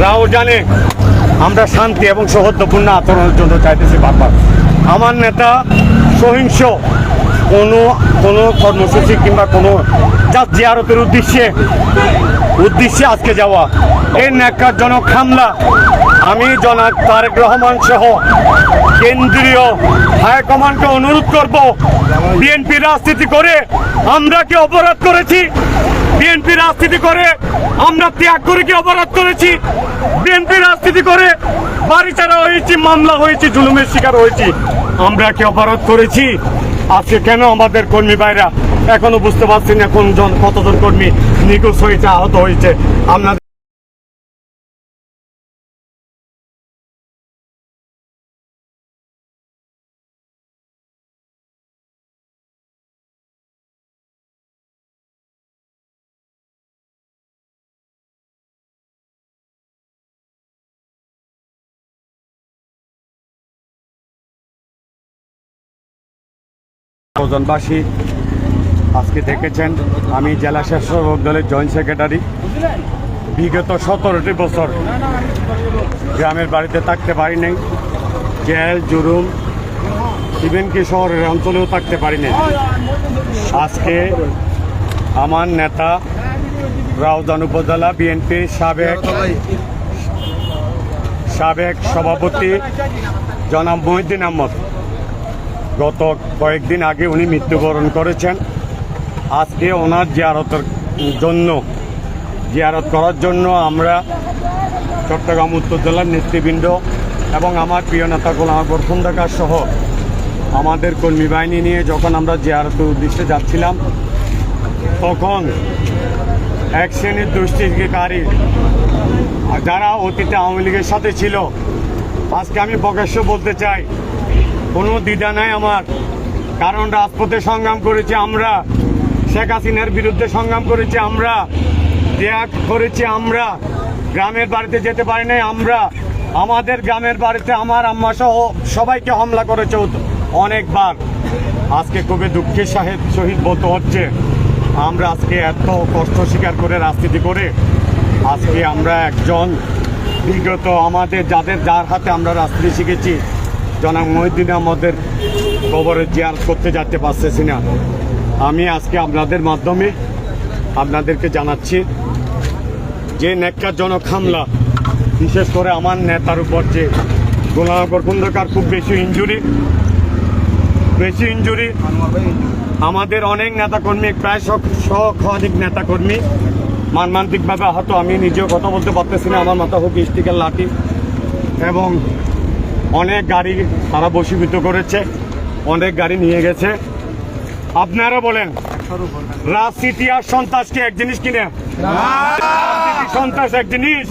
রাও জানে আমরা শান্তি এবং সৌহার্দ্যপূর্ণ আচরণের জন্য চাইতেছি বারবার। আমার নেতা সহিংস কোনো কোনো কর্মসূচি কিংবা কোনো জিয়ারতের উদ্দেশ্যে আজকে যাওয়া এই ন্যাক্কারজনক হামলা আমি জনাব তারেক রহমান সহ কেন্দ্রীয় হাইকমান্ডকে অনুরোধ করব, বিএনপি রাজনীতি করে আমরা কি অপরাধ করেছি? বিএনপি রাজনীতি করে আমরা ত্যাগ করে কি অপরাধ করেছি? বিএনপি রাজনীতি করে বাড়ি ছাড়া হয়েছি, মামলা হয়েছি, জুলুমের শিকার হয়েছি, আমরা কি অপরাধ করেছি? আজকে কেন আমাদের কর্মী ভাইরা এখনো বুঝতে পারছি না কতজন কর্মী নিখোঁজ হয়েছে, আহত হয়েছে? আপনাদের বাসী আজকে দেখেছেন আমি জেলা স্বেচ্ছাসেবক দলের জয়েন্ট সেক্রেটারি। বিগত 17টি বছর গ্রামের বাড়িতে থাকতে পারি নাই, জেল জুলুম ইভেন কি শহরের অঞ্চলেও থাকতে পারি নাই। আজকে আমার নেতা রাউজান উপজেলা বিএনপির সাবেক সভাপতি জনাব মহিউদ্দিন আহমদ গত কয়েকদিন আগে উনি মৃত্যুবরণ করেছেন। আজকে ওনার জিয়ারত করার জন্য আমরা চট্টগ্রাম উত্তর জেলার নেতৃবৃন্দ এবং আমার প্রিয় নেতা গোলাম আকবর খন্দকার সহ আমাদের কর্মী বাহিনী নিয়ে যখন আমরা জিয়ারতের উদ্দেশ্যে যাচ্ছিলাম, তখন এক শ্রেণীর দুষ্কৃতিকারী যারা অতীতে আওয়ামী লীগের সাথে ছিল, আজকে আমি প্রকাশ্য বলতে চাই, কোনো দ্বিধা নাই আমার, কারণ রাজপথে সংগ্রাম করেছি আমরা, শেখ হাসিনার বিরুদ্ধে সংগ্রাম করেছি আমরা, ত্যাগ করেছি আমরা, গ্রামের বাড়িতে যেতে পারি নাই আমরা, আমাদের গ্রামের বাড়িতে আমার আম্মা সহ সবাইকে হামলা করেছে অনেকবার। আজকে খুবই দুঃখের সহিত বলতে হচ্ছে, আমরা আজকে এত কষ্ট স্বীকার করে রাজনীতি করে আজকে আমরা একজন বিগত আমাদের যার হাতে আমরা রাজনীতি শিখেছি জনাব মহিউদ্দিন আহমদের কবরে জিয়ারত করতে যেতে পারতেছি না। আমি আজকে আপনাদের মাধ্যমে আপনাদেরকে জানাচ্ছি যে ন্যাক্কারজনক হামলা, বিশেষ করে আমার নেতার উপর যে গোলাম আকবর খন্দকার খুব বেশি ইনজুরি, আমাদের অনেক নেতাকর্মী প্রায় শতাধিক নেতাকর্মী মানমান্তিকভাবে আহত। আমি নিজেও কথা বলতে পারতেছি না, আমার মাথা হোক স্টিকের লাঠি এবং অনেক গাড়ি তারা বশীভূত করেছে, অনেক গাড়ি নিয়ে গেছে। আপনারা বলেন রাজনীতি আর সন্ত্রাস কি এক জিনিস কিনা? সন্ত্রাস এক জিনিস।